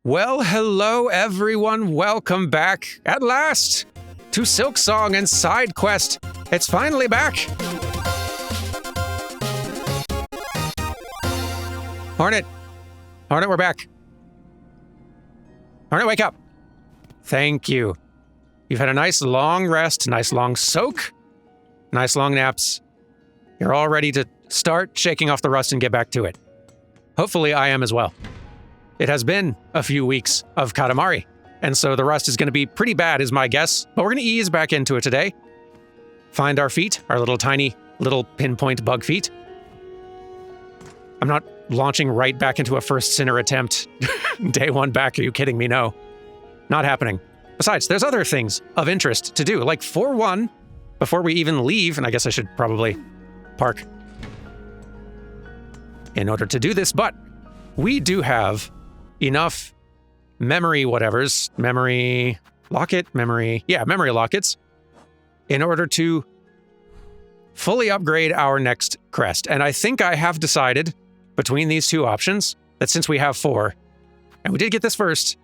Well, hello everyone. Welcome back, at last, to Silksong and Side Quest. It's finally back. Hornet, we're back. Hornet, wake up. Thank you. You've had a nice long rest, nice long soak, nice long naps. You're all ready to start shaking off the rust and get back to it. Hopefully I am as well. It has been a few weeks of Katamari, and so the rust is going to be pretty bad is my guess, but we're going to ease back into it today. Find our feet, our little tiny, little pinpoint bug feet. I'm not launching right back into a first sinner attempt. Day one back, are you kidding me? No. Not happening. Besides, there's other things of interest to do, like for one, before we even leave, and I guess I should probably park in order to do this, but we do have enough memory lockets in order to fully upgrade our next crest. And I think I have decided between these two options that since we have 4, and we did get this first,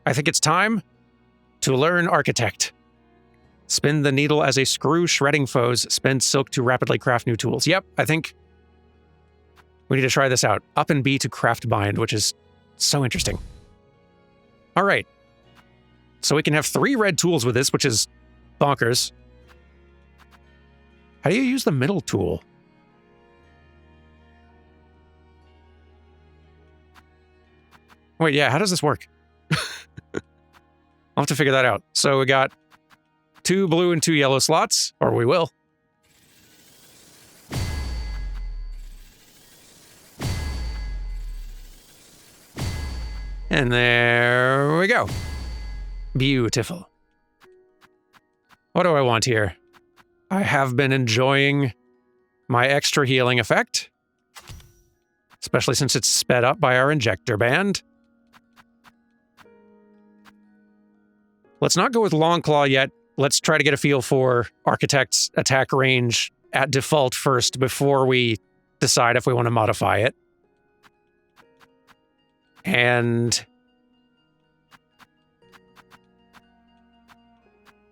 I think it's time to learn Architect. Spin the needle as a screw shredding foes, spend silk to rapidly craft new tools. Yep, I think we need to try this out. Up and B to craft bind, which is so interesting. All right. So we can have 3 red tools with this, which is bonkers. How do you use the middle tool? Wait, yeah, how does this work? I'll have to figure that out. So we got 2 blue and 2 yellow slots, or we will. And there we go. Beautiful. What do I want here? I have been enjoying my extra healing effect, especially since it's sped up by our injector band. Let's not go with Long Claw yet. Let's try to get a feel for Architect's attack range at default first before we decide if we want to modify it. And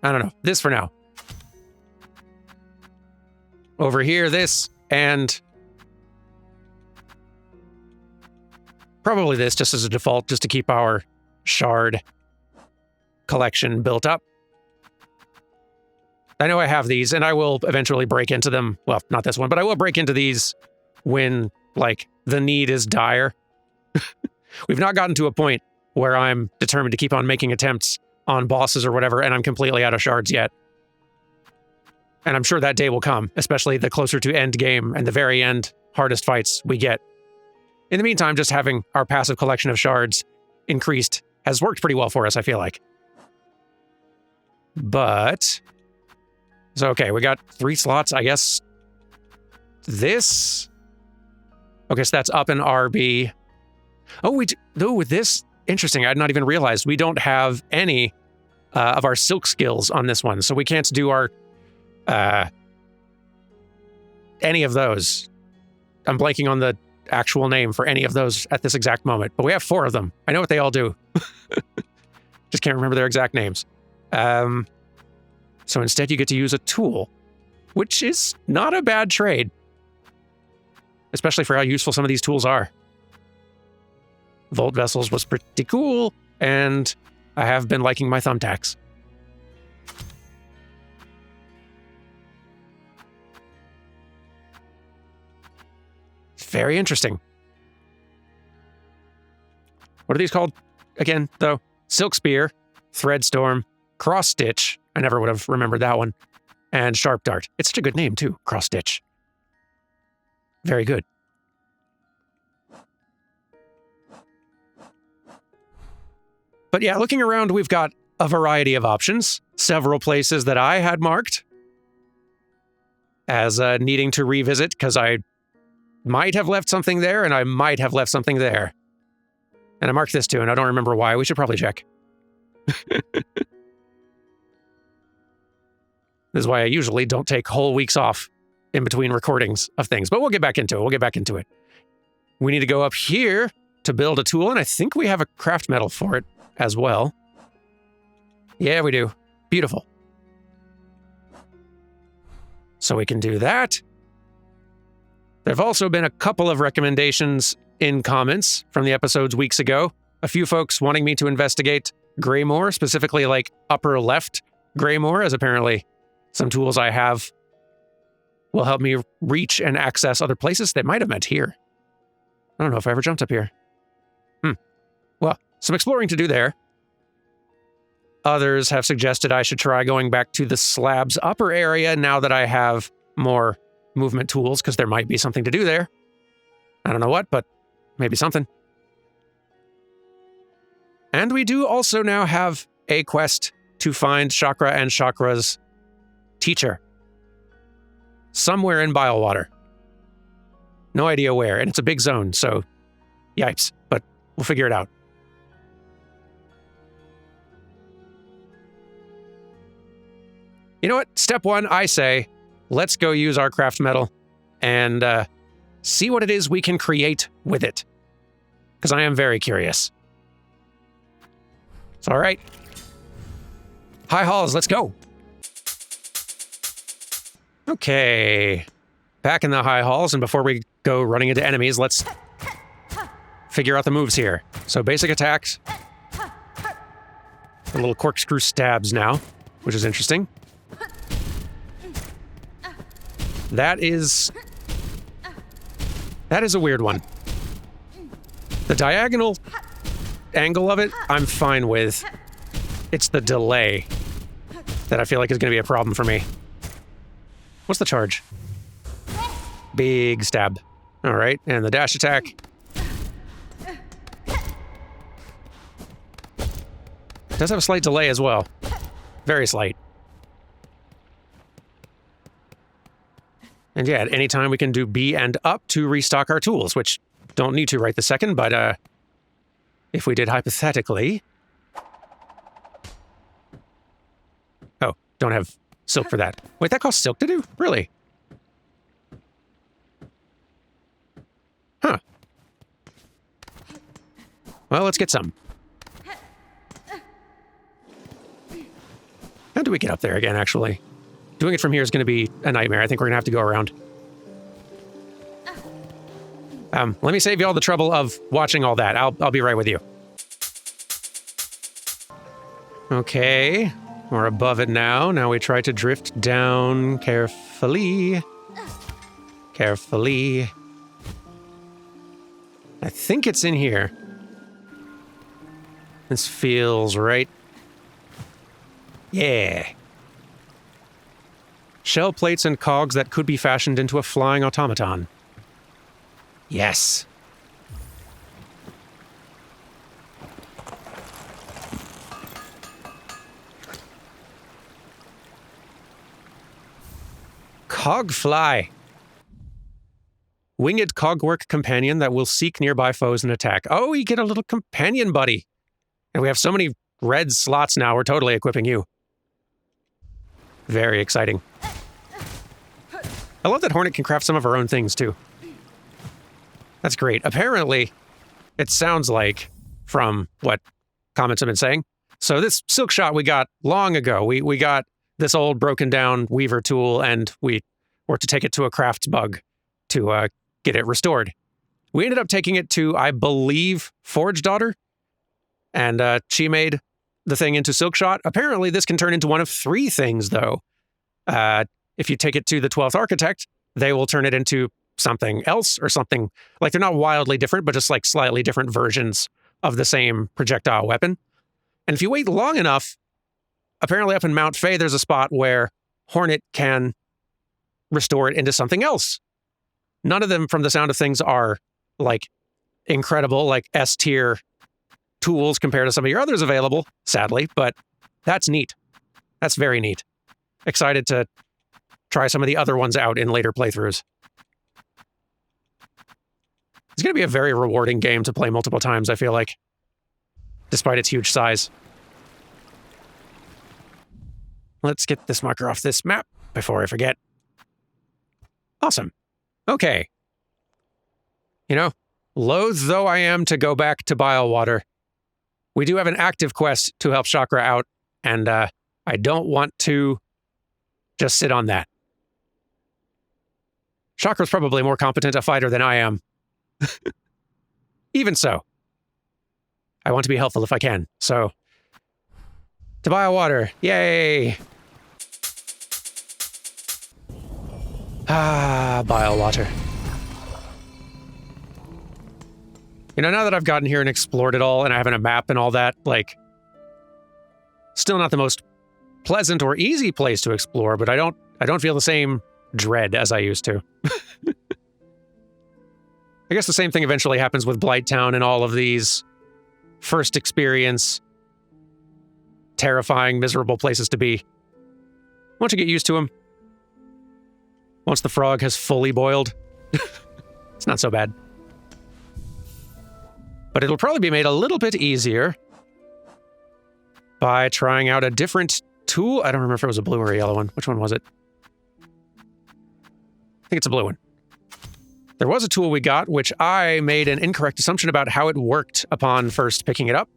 I don't know, this for now. Over here, this, and probably this just as a default, just to keep our shard collection built up. I know I have these, and I will eventually break into them. Well, not this one, but I will break into these when, like, the need is dire. We've not gotten to a point where I'm determined to keep on making attempts on bosses or whatever, and I'm completely out of shards yet. And I'm sure that day will come, especially the closer to end game and the very end hardest fights we get. In the meantime, just having our passive collection of shards increased has worked pretty well for us, I feel like. But, so okay, we got 3 slots, I guess. This, okay, so that's up in RB. Oh, we do, oh, with this, interesting, I had not even realized we don't have any of our silk skills on this one, so we can't do our, any of those. I'm blanking on the actual name for any of those at this exact moment, but we have 4 of them. I know what they all do. Just can't remember their exact names. So instead you get to use a tool, which is not a bad trade, especially for how useful some of these tools are. Volt Vessels was pretty cool, and I have been liking my thumbtacks. Very interesting. What are these called again, though? Silk Spear, Thread Storm, Cross Stitch. I never would have remembered that one. And Sharp Dart. It's such a good name, too. Cross Stitch. Very good. But yeah, looking around, we've got a variety of options. Several places that I had marked as needing to revisit, because I might have left something there, and I might have left something there. And I marked this too, and I don't remember why. We should probably check. This is why I usually don't take whole weeks off in between recordings of things. But we'll get back into it. We need to go up here to build a tool, and I think we have a craft metal for it as well. Yeah, we do. Beautiful. So we can do that. There have also been a couple of recommendations in comments from the episodes weeks ago. A few folks wanting me to investigate Greymore, specifically like upper left Greymore, as apparently some tools I have will help me reach and access other places that might have meant here. I don't know if I ever jumped up here. Well, some exploring to do there. Others have suggested I should try going back to the slab's upper area now that I have more movement tools, because there might be something to do there. I don't know what, but maybe something. And we do also now have a quest to find Chakra and Chakra's teacher. Somewhere in Bilewater. No idea where, and it's a big zone, so yipes, but we'll figure it out. You know what? Step one, I say, let's go use our craft metal and see what it is we can create with it. Because I am very curious. It's all right. High halls, let's go. Okay. Back in the high halls, and before we go running into enemies, let's figure out the moves here. So basic attacks. A little corkscrew stabs now, which is interesting. That is a weird one. The diagonal angle of it, I'm fine with. It's the delay that I feel like is going to be a problem for me. What's the charge? Big stab. All right, and the dash attack. Does have a slight delay as well. Very slight. And yeah, at any time we can do B and up to restock our tools, which don't need to right this second, but if we did hypothetically... Oh, don't have silk for that. Wait, that costs silk to do? Really? Huh. Well, let's get some. How do we get up there again, actually? Doing it from here is going to be a nightmare. I think we're going to have to go around. Let me save you all the trouble of watching all that. I'll be right with you. Okay, we're above it now. Now we try to drift down carefully. Carefully. I think it's in here. This feels right. Yeah. Shell plates and cogs that could be fashioned into a flying automaton. Yes. Cogfly. Winged cogwork companion that will seek nearby foes and attack. Oh, you get a little companion buddy. And we have so many red slots now, we're totally equipping you. Very exciting. I love that Hornet can craft some of her own things, too. That's great. Apparently, it sounds like, from what comments have been saying, so this silk shot we got long ago. We got this old broken down weaver tool, and we were to take it to a crafts bug to get it restored. We ended up taking it to, I believe, Forge Daughter, and she made the thing into silk shot. Apparently, this can turn into one of 3 things, though. If you take it to the 12th Architect, they will turn it into something else or something. Like, they're not wildly different, but just like slightly different versions of the same projectile weapon. And if you wait long enough, apparently up in Mount Fay, there's a spot where Hornet can restore it into something else. None of them, from the sound of things, are like incredible, like S-tier tools compared to some of your others available, sadly, but that's neat. That's very neat. Excited to try some of the other ones out in later playthroughs. It's going to be a very rewarding game to play multiple times, I feel like, despite its huge size. Let's get this marker off this map before I forget. Awesome. Okay. You know, loath though I am to go back to Bile Water, we do have an active quest to help Chakra out, and I don't want to just sit on that. Chakra's probably more competent a fighter than I am. Even so, I want to be helpful if I can. So, to Bile Water, yay! Ah, Bile Water. You know, now that I've gotten here and explored it all, and I have a map and all that, like, still not the most pleasant or easy place to explore, but I don't feel the same dread as I used to. I guess the same thing eventually happens with Blighttown and all of these first experience, terrifying, miserable places to be. Once you get used to them, once the frog has fully boiled, it's not so bad. But it'll probably be made a little bit easier by trying out a different tool. I don't remember if it was a blue or a yellow one. Which one was it? I think it's a blue one. There was a tool we got, which I made an incorrect assumption about how it worked upon first picking it up.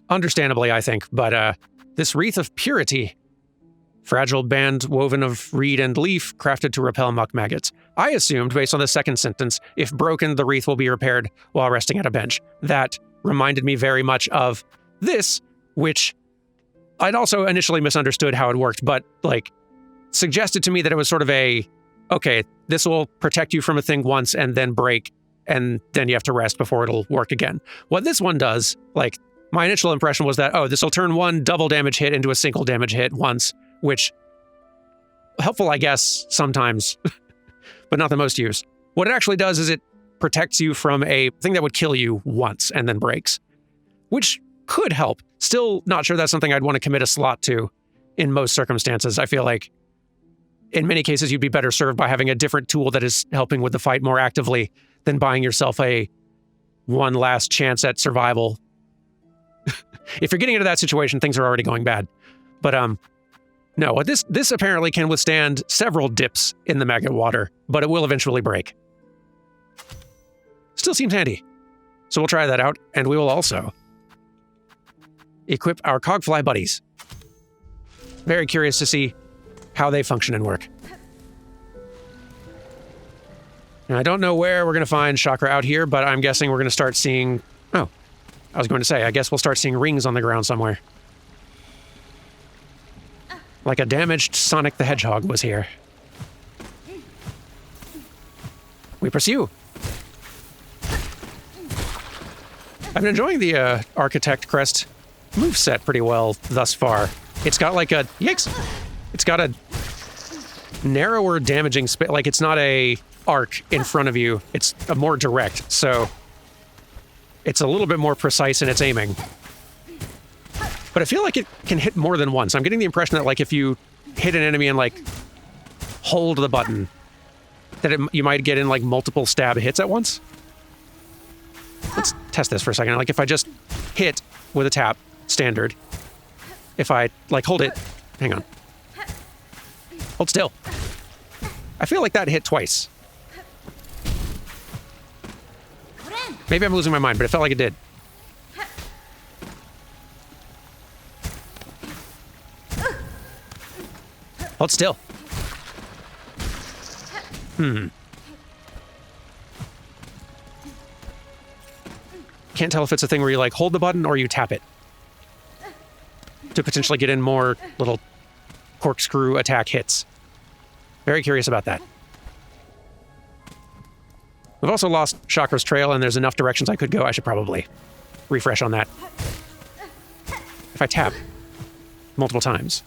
Understandably, I think, but this Wreath of Purity, fragile band woven of reed and leaf, crafted to repel muck maggots. I assumed, based on the second sentence, if broken, the wreath will be repaired while resting at a bench. That reminded me very much of this, which I'd also initially misunderstood how it worked, but, like, suggested to me that it was sort of a, okay, this will protect you from a thing once and then break, and then you have to rest before it'll work again. What this one does, like, my initial impression was that, oh, this will turn one double damage hit into a single damage hit once, which, helpful, I guess, sometimes, but not the most use. What it actually does is it protects you from a thing that would kill you once and then breaks, which could help. Still not sure that's something I'd want to commit a slot to in most circumstances. I feel like in many cases, you'd be better served by having a different tool that is helping with the fight more actively than buying yourself a one last chance at survival. If you're getting into that situation, things are already going bad. But no, this apparently can withstand several dips in the maggot water, but it will eventually break. Still seems handy. So we'll try that out, and we will also equip our cogfly buddies. Very curious to see how they function and work. Now, I don't know where we're going to find Chakra out here, but I'm guessing we're going to start seeing... Oh, I was going to say, I guess we'll start seeing rings on the ground somewhere. Like a damaged Sonic the Hedgehog was here. We pursue. I've been enjoying the Architect Crest moveset pretty well thus far. It's got like a... Yikes! It's got a narrower damaging space. Like, it's not a arc in front of you. It's a more direct, so it's a little bit more precise in its aiming. But I feel like it can hit more than once. I'm getting the impression that, like, if you hit an enemy and, like, hold the button, that you might get in, like, multiple stab hits at once. Let's test this for a second. Like, if I just hit with a tap, standard, if I, like, hold it, hang on. Hold still. I feel like that hit twice. Maybe I'm losing my mind, but it felt like it did. Hold still. Can't tell if it's a thing where you, like, hold the button or you tap it to potentially get in more little corkscrew attack hits. Very curious about that. We've also lost Chakra's trail, and there's enough directions I could go. I should probably refresh on that. If I tap multiple times.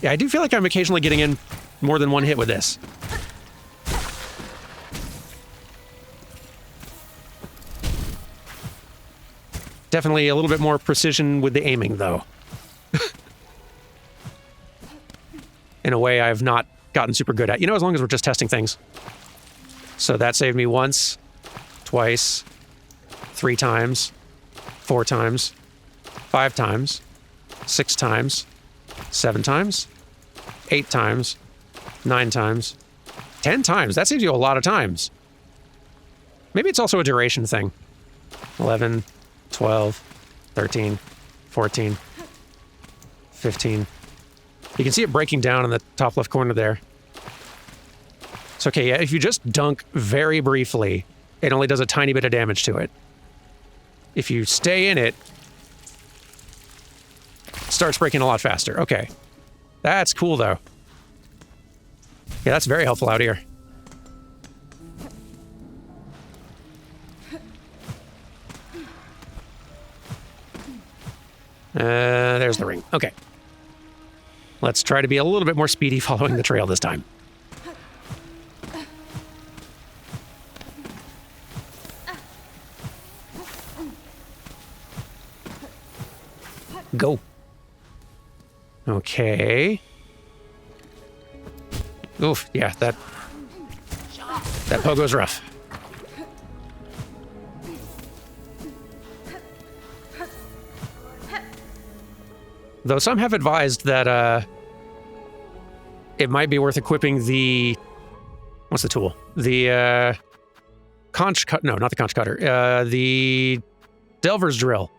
Yeah, I do feel like I'm occasionally getting in more than one hit with this. Definitely a little bit more precision with the aiming, though. In a way I've not gotten super good at. You know, as long as we're just testing things. So that saved me once, twice, 3 times, 4 times, 5 times, 6 times, 7 times, 8 times, 9 times, 10 times? That saves you a lot of times. Maybe it's also a duration thing. 11, 12, 13, 14, 15. You can see it breaking down in the top left corner there. It's okay, yeah, if you just dunk very briefly, it only does a tiny bit of damage to it. If you stay in it, it starts breaking a lot faster. Okay. That's cool, though. Yeah, that's very helpful out here. There's the ring. Okay. Let's try to be a little bit more speedy following the trail this time. Go. Okay. Oof, yeah, that pogo's rough. Though some have advised that it might be worth equipping the... What's the tool? The conch cut... No, not the conch cutter. The Delver's Drill.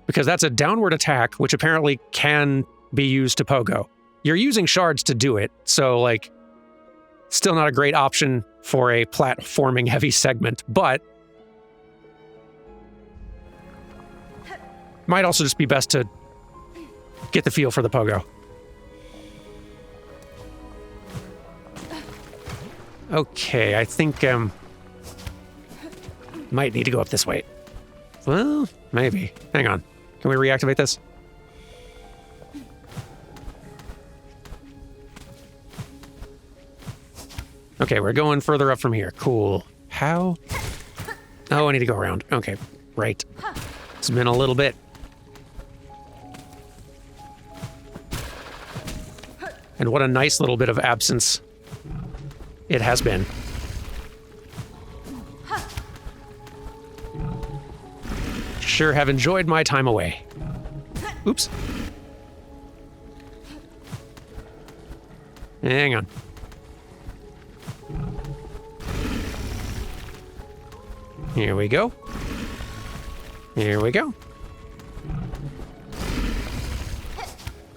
Because that's a downward attack, which apparently can be used to pogo. You're using shards to do it, so, like, still not a great option for a platforming heavy segment, but might also just be best to get the feel for the pogo. Okay, I think, might need to go up this way. Well, maybe. Hang on. Can we reactivate this? Okay, we're going further up from here. Cool. How? Oh, I need to go around. Okay, right. It's been a little bit. And what a nice little bit of absence it has been. Sure have enjoyed my time away. Oops. Hang on. Here we go. Here we go.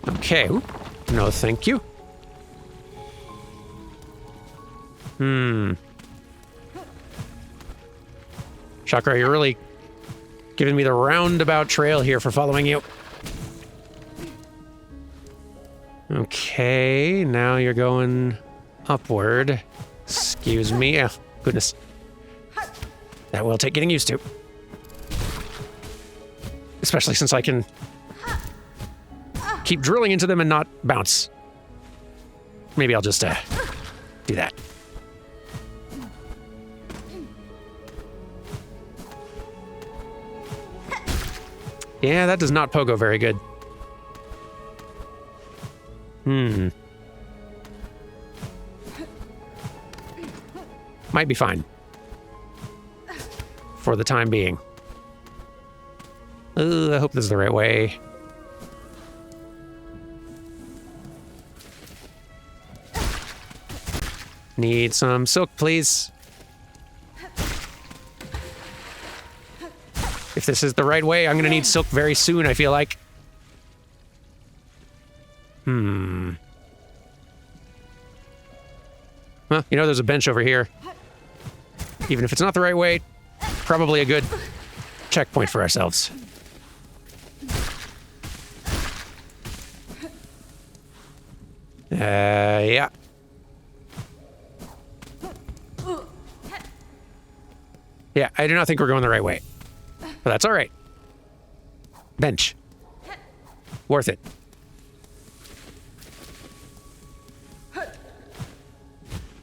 Okay. Oop. No, thank you. Chakra, you're really giving me the roundabout trail here for following you. Okay, now you're going upward. Excuse me. Oh, goodness. That will take getting used to. Especially since I can keep drilling into them and not bounce. Maybe I'll just do that. Yeah, that does not pogo very good. Might be fine. For the time being. I hope this is the right way. Need some silk, please. If this is the right way, I'm gonna need silk very soon, I feel like. Well, you know, there's a bench over here. Even if it's not the right way, probably a good checkpoint for ourselves. Yeah. Yeah, I do not think we're going the right way. But that's all right. Bench. Worth it.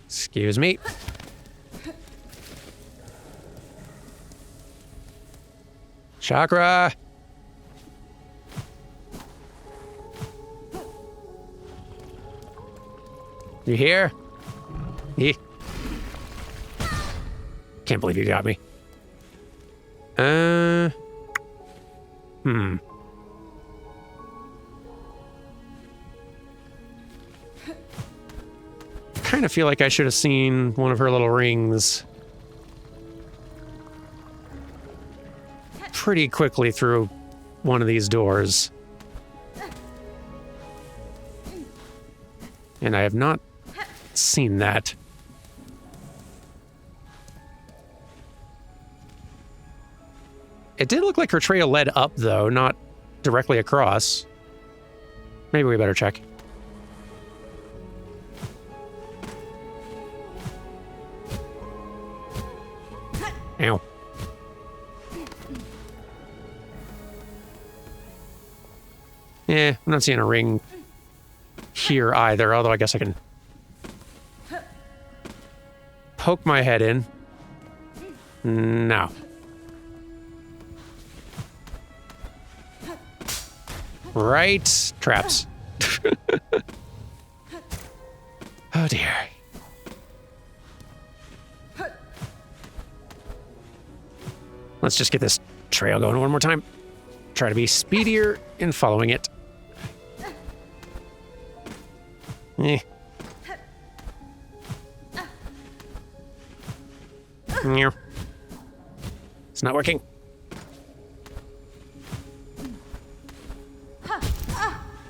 Excuse me. Chakra. You here? Can't believe you got me. Kind kind of feel like I should have seen one of her little rings pretty quickly through one of these doors. And I have not seen that. It did look like her trail led up, though, not directly across. Maybe we better check. Ow. I'm not seeing a ring here either, although I guess I can poke my head in. No. Right. Traps. Oh dear. Let's just get this trail going one more time. Try to be speedier in following it. It's not working.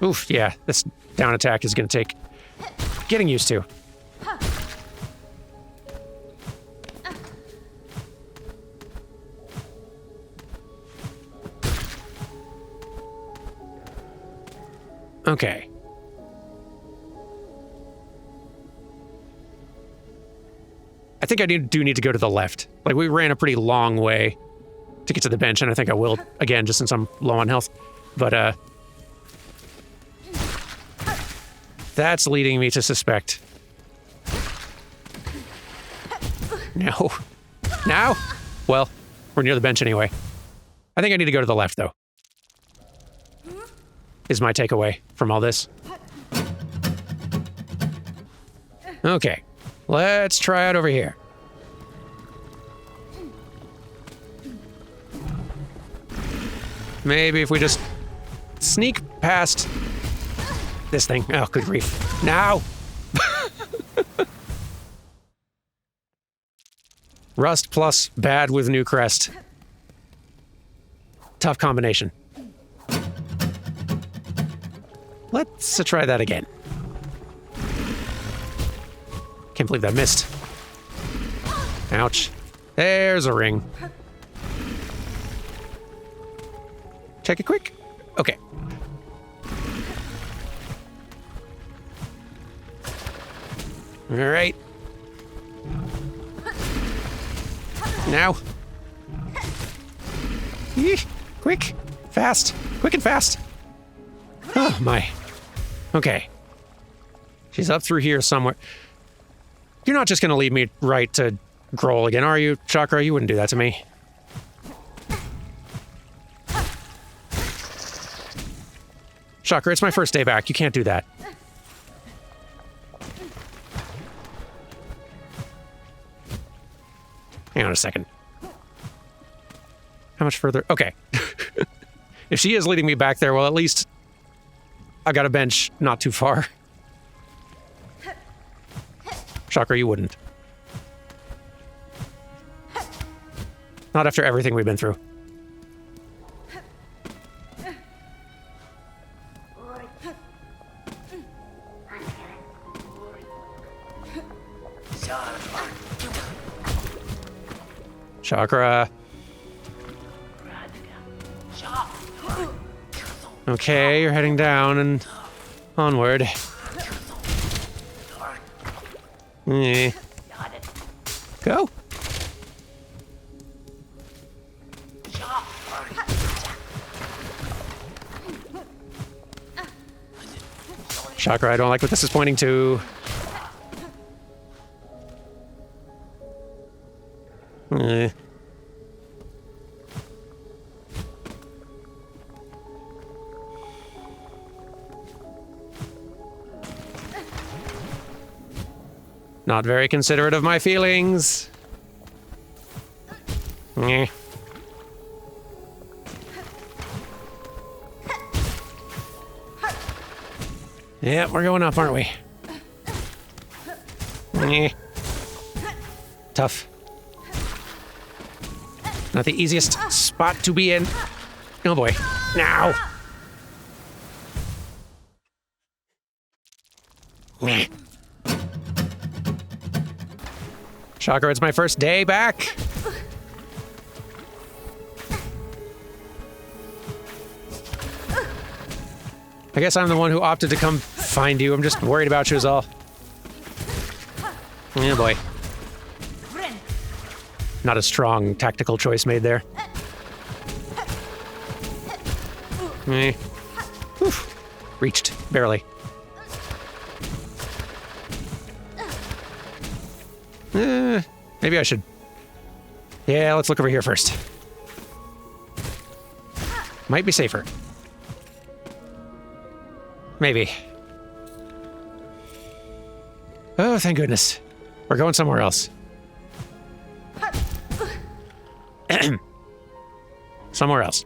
Oof, yeah, this down attack is going to take getting used to. Okay. I think I do need to go to the left. Like, we ran a pretty long way to get to the bench, and I think I will again, just since I'm low on health. But, that's leading me to suspect. No. Now? Well, we're near the bench anyway. I think I need to go to the left, though. Is my takeaway from all this. Okay. Let's try out over here. Maybe if we just sneak past this thing. Oh, good grief. Now! Rust plus bad with new crest. Tough combination. Let's try that again. Can't believe that missed. Ouch. There's a ring. Check it quick. Okay. All right. Now. Eeh. Quick. Fast. Quick and fast. Oh, my. Okay. She's up through here somewhere. You're not just going to lead me right to Grohl again, are you, Chakra? You wouldn't do that to me. Chakra, it's my first day back. You can't do that. Hang on a second. How much further? Okay. If she is leading me back there, well, at least I got a bench not too far. Chakra, you wouldn't. Not after everything we've been through. Chakra. Okay, you're heading down and onward. Go. Chakra, I don't like what this is pointing to. Not very considerate of my feelings. Yeah, we're going up, aren't we? Tough. Not the easiest spot to be in. Oh boy. Now. Shocker, it's my first day back. I guess I'm the one who opted to come find you. I'm just worried about you is all. Oh boy. Not a strong tactical choice made there. Oof. Reached. Barely. Maybe I should... Yeah, let's look over here first. Might be safer. Maybe. Oh, thank goodness. We're going somewhere else. Somewhere else.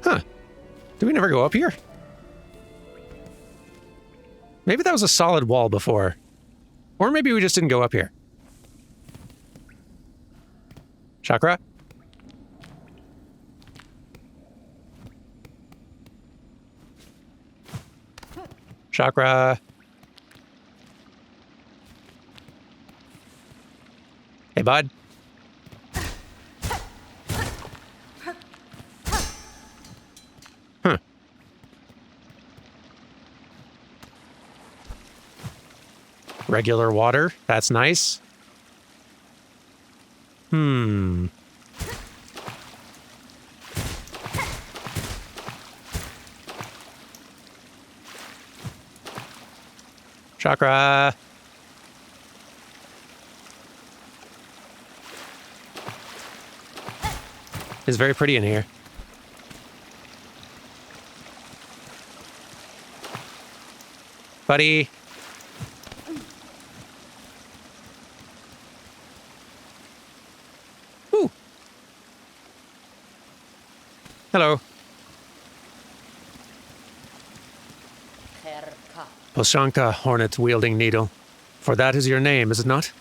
Huh. Did we never go up here? Maybe that was a solid wall before. Or maybe we just didn't go up here. Chakra? Chakra? Hey, bud. Huh. Regular water. That's nice. Chakra. It's very pretty in here. Buddy. Ooh. Hello. Poshanka, hornet-wielding needle. For that is your name, is it not?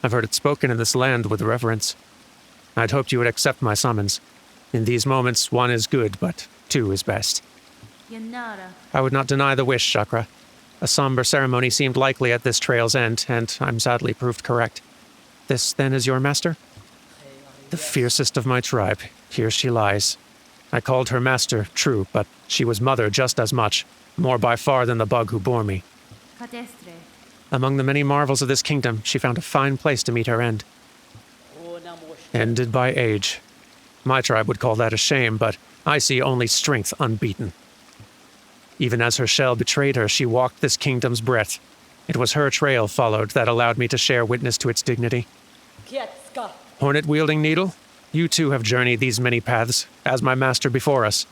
I've heard it spoken in this land with reverence. I'd hoped you would accept my summons. In these moments, one is good, but two is best. I would not deny the wish, Chakra. A somber ceremony seemed likely at this trail's end, and I'm sadly proved correct. This, then, is your master? The fiercest of my tribe. Here she lies. I called her master, true, but she was mother just as much, more by far than the bug who bore me. Among the many marvels of this kingdom, she found a fine place to meet her end. Ended by age. My tribe would call that a shame, but I see only strength unbeaten. Even as her shell betrayed her, she walked this kingdom's breadth. It was her trail followed that allowed me to share witness to its dignity. Hornet-wielding needle, you too have journeyed these many paths, as my master before us.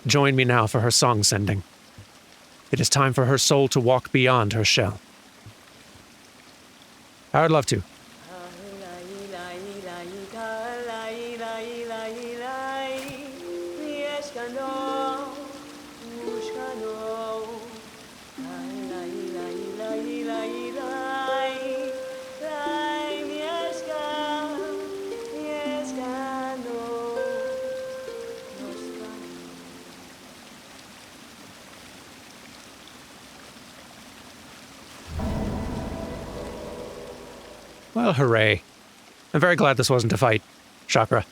Join me now for her song sending. It is time for her soul to walk beyond her shell. I would love to. Well, hooray. I'm very glad this wasn't a fight, Chakra.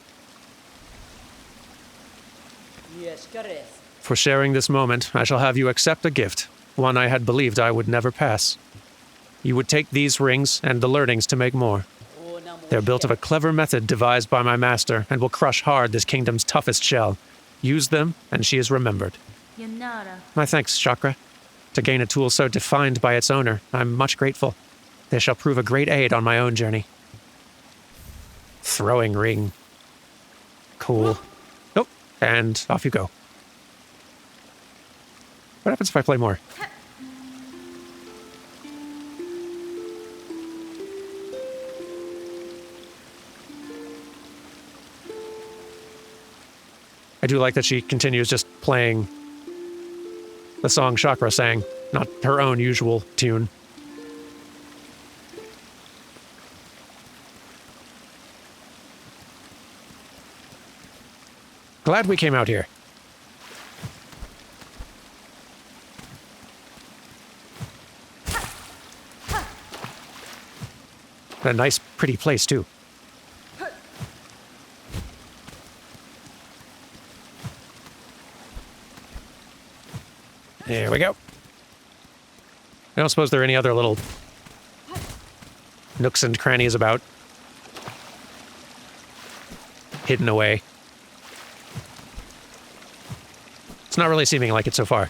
For sharing this moment, I shall have you accept a gift, one I had believed I would never pass. You would take these rings and the learnings to make more. They're built of a clever method devised by my master and will crush hard this kingdom's toughest shell. Use them, and she is remembered. My thanks, Chakra. To gain a tool so defined by its owner, I'm much grateful. They shall prove a great aid on my own journey. Throwing ring. Cool. Oh, and off you go. What happens if I play more? I do like that she continues just playing the song Chakra sang, not her own usual tune. Glad we came out here. A nice, pretty place, too. There we go. I don't suppose there are any other little nooks and crannies about. Hidden away. It's not really seeming like it so far.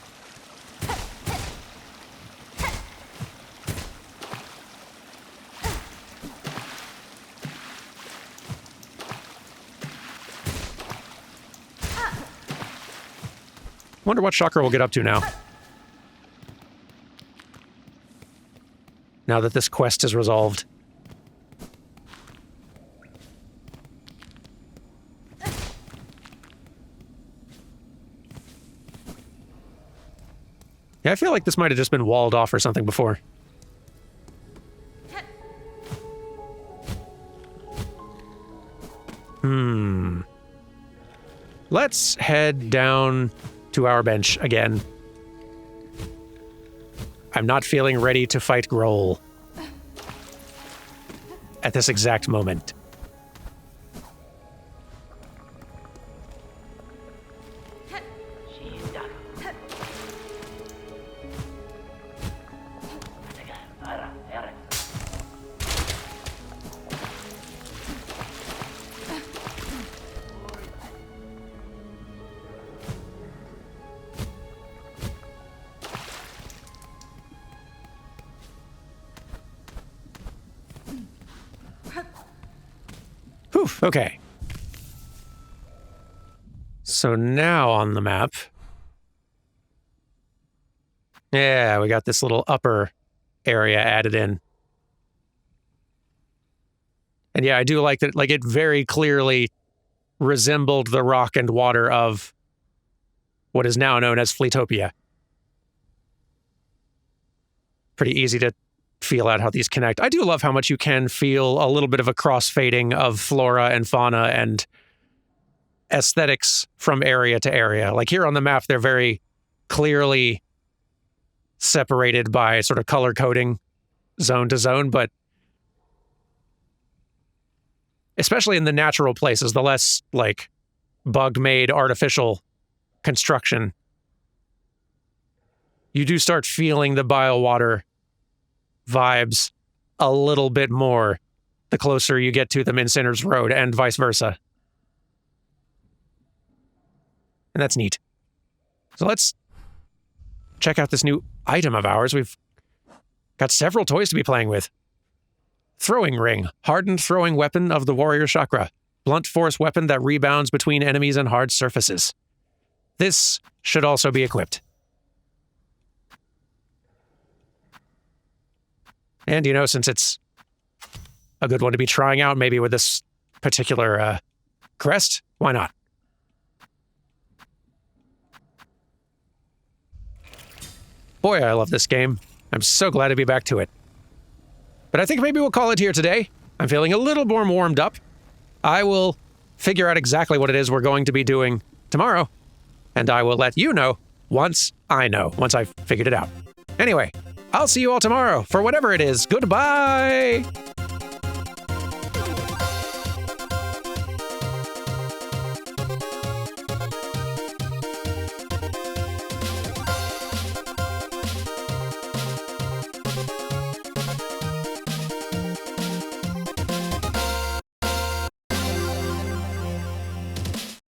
Wonder what Chakra will get up to now. Now that this quest is resolved. Yeah, I feel like this might have just been walled off or something before. Let's head down to our bench again. I'm not feeling ready to fight Grohl at this exact moment. Okay. So now on the map. Yeah, we got this little upper area added in. And yeah, I do like that, like, it very clearly resembled the rock and water of what is now known as Fleetopia. Pretty easy to feel out how these connect. I do love how much you can feel a little bit of a crossfading of flora and fauna and aesthetics from area to area. Like here on the map, they're very clearly separated by sort of color coding zone to zone, but especially in the natural places, the less like bug-made artificial construction, you do start feeling the biowater vibes a little bit more the closer you get to the Minciners Road and vice versa. And that's neat. So let's check out this new item of ours. We've got several toys to be playing with. Throwing Ring, hardened throwing weapon of the warrior chakra. Blunt force weapon that rebounds between enemies and hard surfaces. This should also be equipped. And, you know, since it's a good one to be trying out, maybe with this particular crest, why not? Boy, I love this game. I'm so glad to be back to it. But I think maybe we'll call it here today. I'm feeling a little more warmed up. I will figure out exactly what it is we're going to be doing tomorrow, and I will let you know once I've figured it out. Anyway, I'll see you all tomorrow for whatever it is. Goodbye!